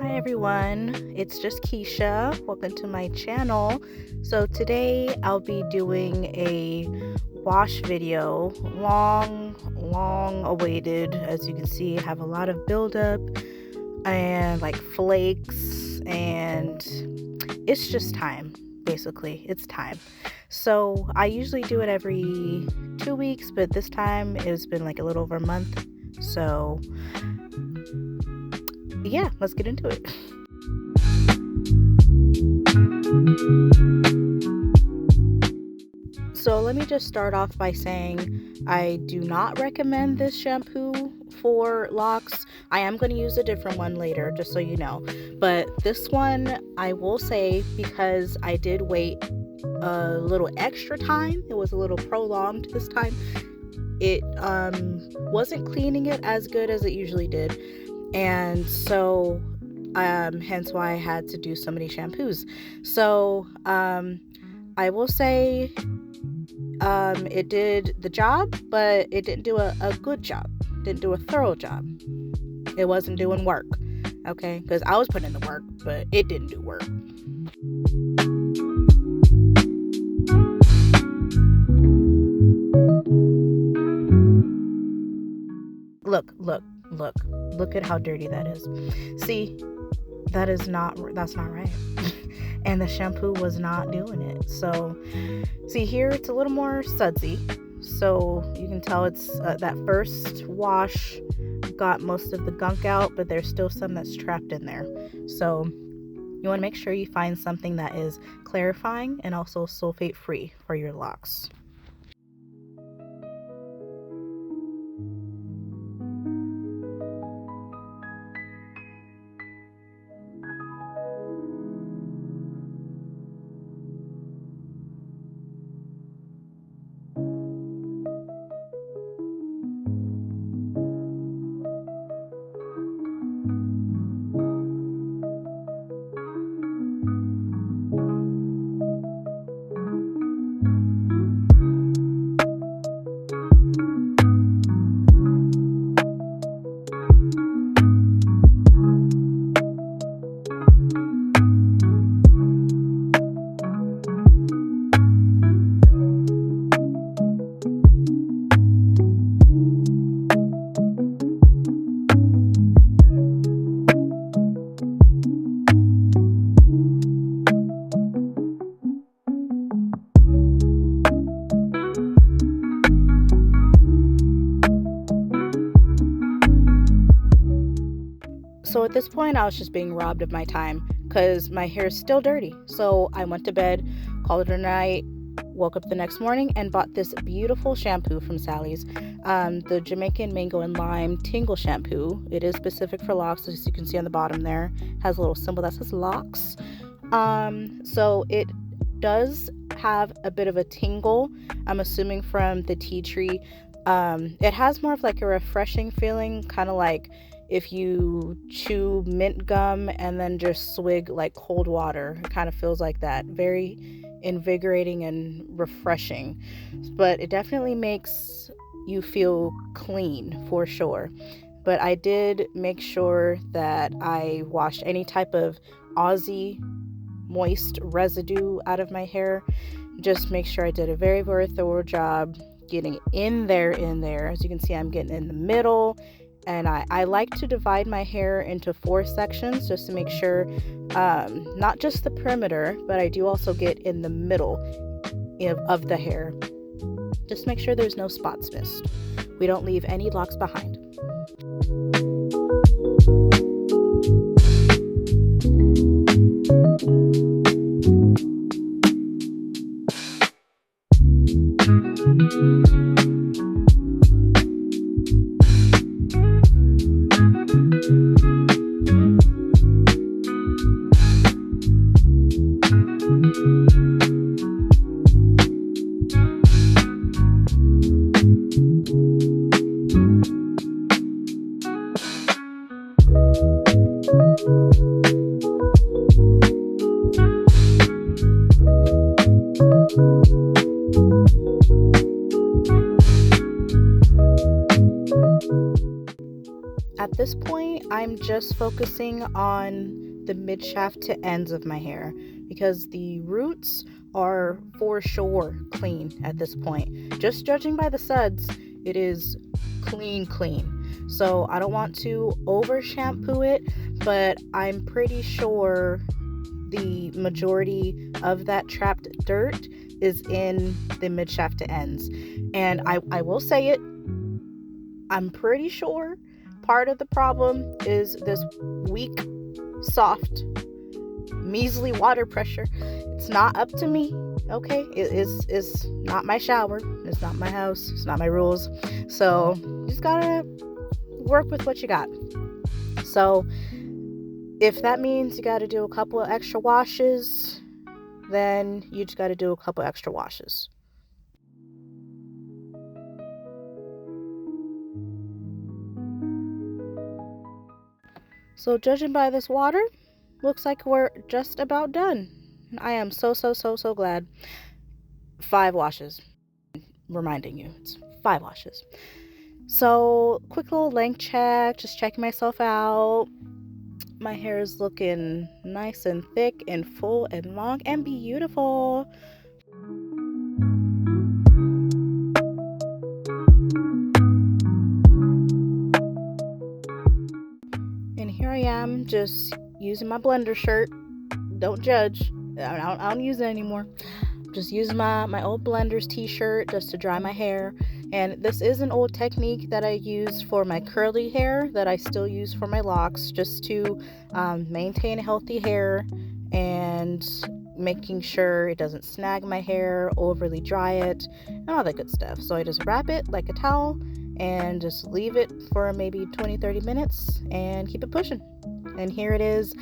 Hi everyone, it's just Keisha. Welcome to my channel. So today I'll be doing a wash video. Long awaited. As you can see, I have a lot of buildup and like flakes, and it's just time. Basically, it's time. So I usually do it every 2 weeks, but this time it's been like a little over a month. So yeah, let's get into it. So let me just start off by saying I do not recommend this shampoo for locks. I am going to use a different one later, just so you know. But this one, I will say, because I did wait a little extra time, it was a little prolonged this time, it wasn't cleaning it as good as it usually did. And so hence why I had to do so many shampoos. So I will say it did the job, but it didn't do a good job. Didn't do a thorough job. It wasn't doing work, okay? Because I was putting in the work, but it didn't do work. Look at how dirty that is. See, that's not right. And the shampoo was not doing it. So see here, it's a little more sudsy, so you can tell it's that first wash got most of the gunk out, but there's still some that's trapped in there. So you want to make sure you find something that is clarifying and also sulfate free for your locks. So at this point, I was just being robbed of my time because my hair is still dirty. So I went to bed, called it a night, woke up the next morning and bought this beautiful shampoo from Sally's, the Jamaican mango and lime tingle shampoo. It is specific for locks, as you can see on the bottom there. Has a little symbol that says Locs. So it does have a bit of a tingle, I'm assuming from the tea tree. It has more of like a refreshing feeling, kind of like if you chew mint gum and then just swig like cold water. It kind of feels like that. Very invigorating and refreshing. But it definitely makes you feel clean for sure. But I did make sure that I washed any type of Aussie Moist residue out of my hair. Just make sure I did a very, very thorough job getting in there. As you can see, I'm getting in the middle. And I like to divide my hair into 4 sections just to make sure, not just the perimeter, but I do also get in the middle of the hair. Just make sure there's no spots missed. We don't leave any locks behind. at this point, I'm just focusing on the mid shaft to ends of my hair because the roots are for sure clean at this point. Just judging by the suds, it is clean. So I don't want to over shampoo it, but I'm pretty sure the majority of that trapped dirt is in the mid shaft to ends. And I will say it, I'm pretty sure part of the problem is this weak, soft, measly water pressure. It's not up to me, okay? It's not my shower. It's not my house. It's not my rules. So you just gotta work with what you got. So if that means you gotta do a couple of extra washes, then you just gotta do a couple extra washes. So judging by this water, looks like we're just about done. I am so glad. 5 washes. Reminding you, it's 5 washes. So quick little length check, just checking myself out. My hair is looking nice and thick and full and long and beautiful. And here I am just using my blender shirt. Don't judge. I don't use it anymore. Just use my old Blender's t-shirt just to dry my hair. And this is an old technique that I use for my curly hair that I still use for my locks, just to maintain a healthy hair and making sure it doesn't snag my hair, overly dry it, and all that good stuff. So I just wrap it like a towel and just leave it for maybe 20-30 minutes and keep it pushing. And here it is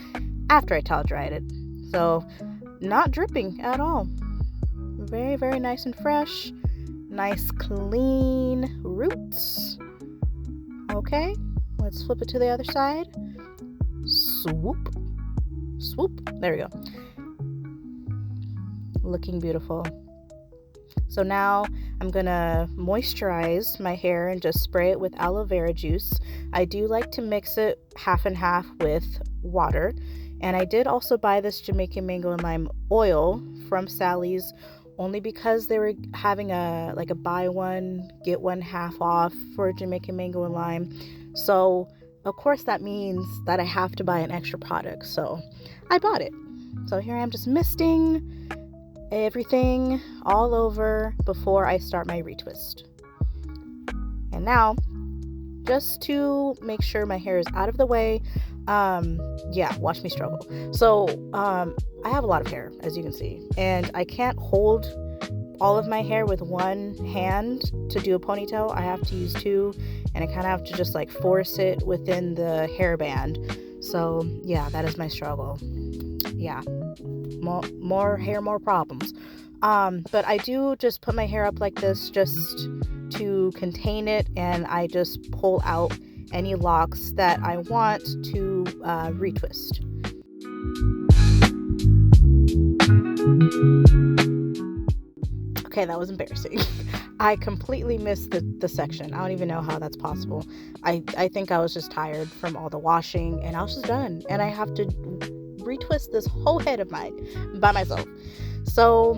after I towel dried it. So not dripping at all. Very nice and fresh. Nice clean roots. Okay, let's flip it to the other side. Swoop. There we go. Looking beautiful. So now I'm gonna moisturize my hair and just spray it with aloe vera juice. I do like to mix it half and half with water. And I did also buy this Jamaican mango and lime oil from Sally's, only because they were having a buy one get one half off for Jamaican mango and lime. So of course that means that I have to buy an extra product. So I bought it. So here I am just misting everything all over before I start my retwist. And now, just to make sure my hair is out of the way, watch me struggle. So I have a lot of hair, as you can see, and I can't hold all of my hair with one hand to do a ponytail. I have to use 2, and I kind of have to just like force it within the hairband. So yeah, that is my struggle. Yeah, more hair, more problems. But I do just put my hair up like this just to contain it, and I just pull out any locks that I want to retwist. Okay, that was embarrassing. I completely missed the section. I don't even know how that's possible. I think I was just tired from all the washing, and I was just done. And I have to retwist this whole head of mine by myself. So,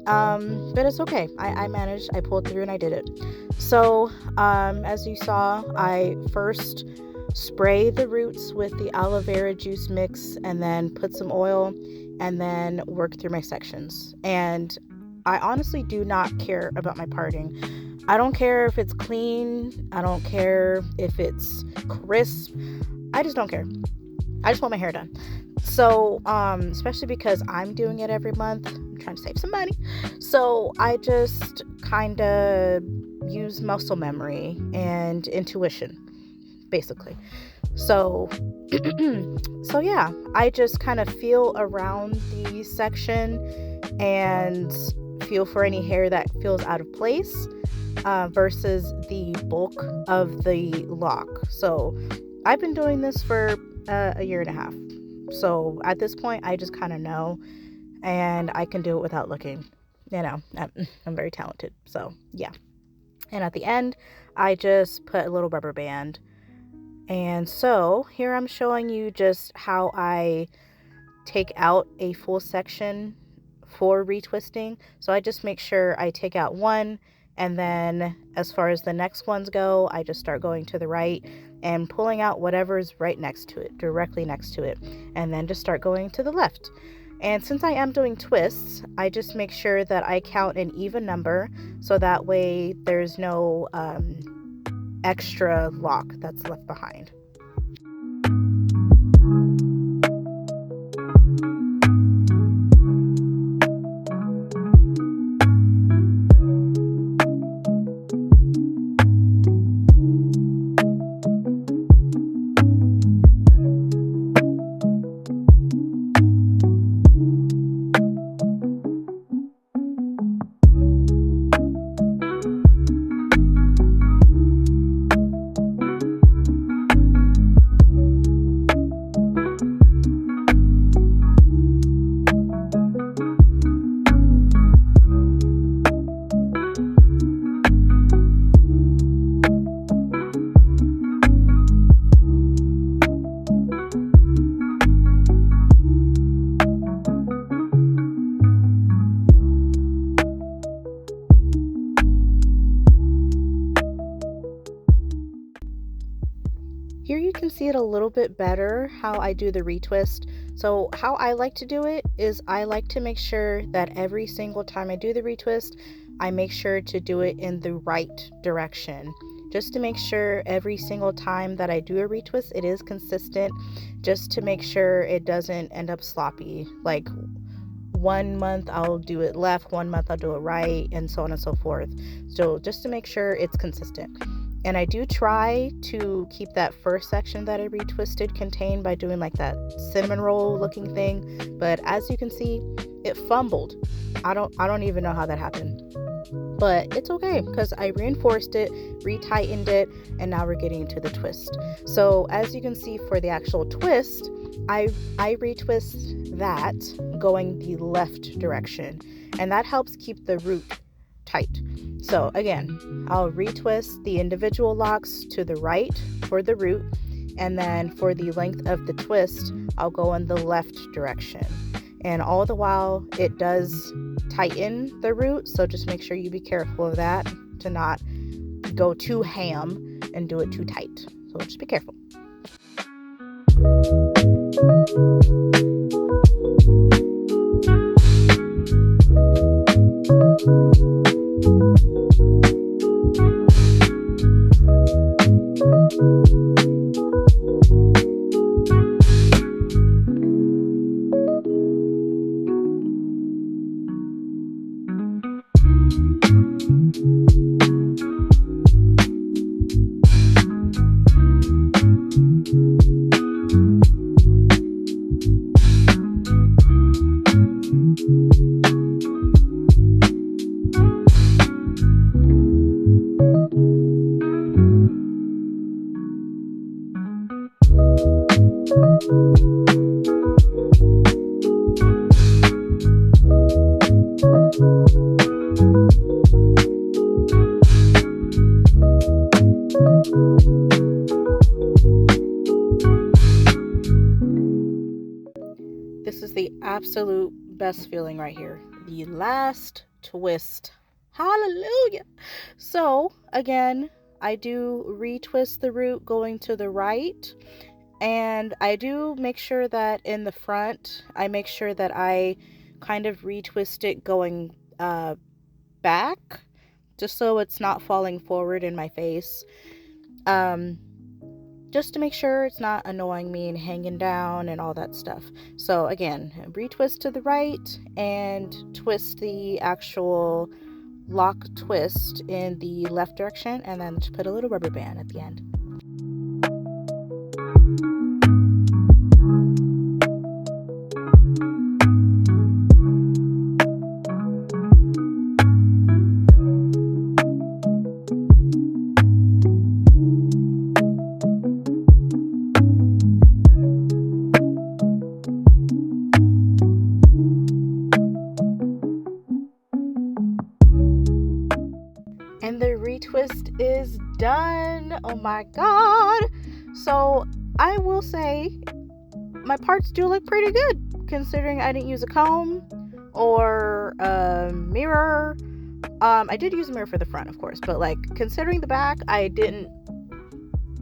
but it's okay. I managed. I pulled through and I did it. So, as you saw, I first spray the roots with the aloe vera juice mix and then put some oil and then work through my sections. And I honestly do not care about my parting. I don't care if it's clean. I don't care if it's crisp. I just don't care. I just want my hair done. So, especially because I'm doing it every month, I'm trying to save some money. So I just kind of use muscle memory and intuition, basically. So, so yeah, I just kind of feel around the section and feel for any hair that feels out of place versus the bulk of the lock. So I've been doing this for a year and a half. So at this point, I just kind of know, and I can do it without looking. You know, I'm very talented. So yeah. And at the end, I just put a little rubber band And so here I'm showing you just how I take out a full section for retwisting. So I just make sure I take out one, and then as far as the next ones go, I just start going to the right and pulling out whatever's right next to it, directly next to it, and then just start going to the left. And since I am doing twists, I just make sure that I count an even number, so that way there's no extra lock that's left behind. Here you can see it a little bit better how I do the retwist. So how I like to do it is I like to make sure that every single time I do the retwist, I make sure to do it in the right direction. Just to make sure every single time that I do a retwist, it is consistent, just to make sure it doesn't end up sloppy. Like 1 month I'll do it left, 1 month I'll do it right, and so on and so forth. So just to make sure it's consistent. And I do try to keep that first section that I retwisted contained by doing like that cinnamon roll looking thing. But as you can see, it fumbled. I don't even know how that happened. But it's okay because I reinforced it, retightened it, and now we're getting into the twist. So as you can see for the actual twist, I retwist that going the left direction, and that helps keep the root tight. So again, I'll retwist the individual locks to the right for the root, and then for the length of the twist, I'll go in the left direction. And all the while, it does tighten the root, so just make sure you be careful of that, to not go too ham and do it too tight. So just be careful. This is the absolute best feeling right here. The last twist. Hallelujah. So again, I do retwist the root going to the right, and I do make sure that in the front, I make sure that I kind of retwist it going back, just so it's not falling forward in my face. Just to make sure it's not annoying me and hanging down and all that stuff. So again, retwist to the right and twist the actual lock twist in the left direction, and then just put a little rubber band at the end. And the retwist is done. Oh my god, So I will say my parts do look pretty good considering I didn't use a comb or a mirror. I did use a mirror for the front, of course, but like considering the back, I didn't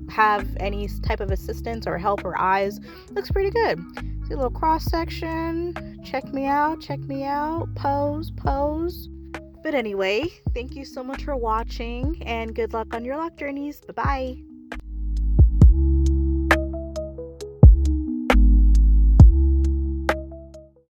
have any type of assistance or help or eyes. Looks pretty good. See a little cross section. Check me out, check me out. Pose, pose. But anyway, thank you so much for watching and good luck on your lock journeys. Bye bye.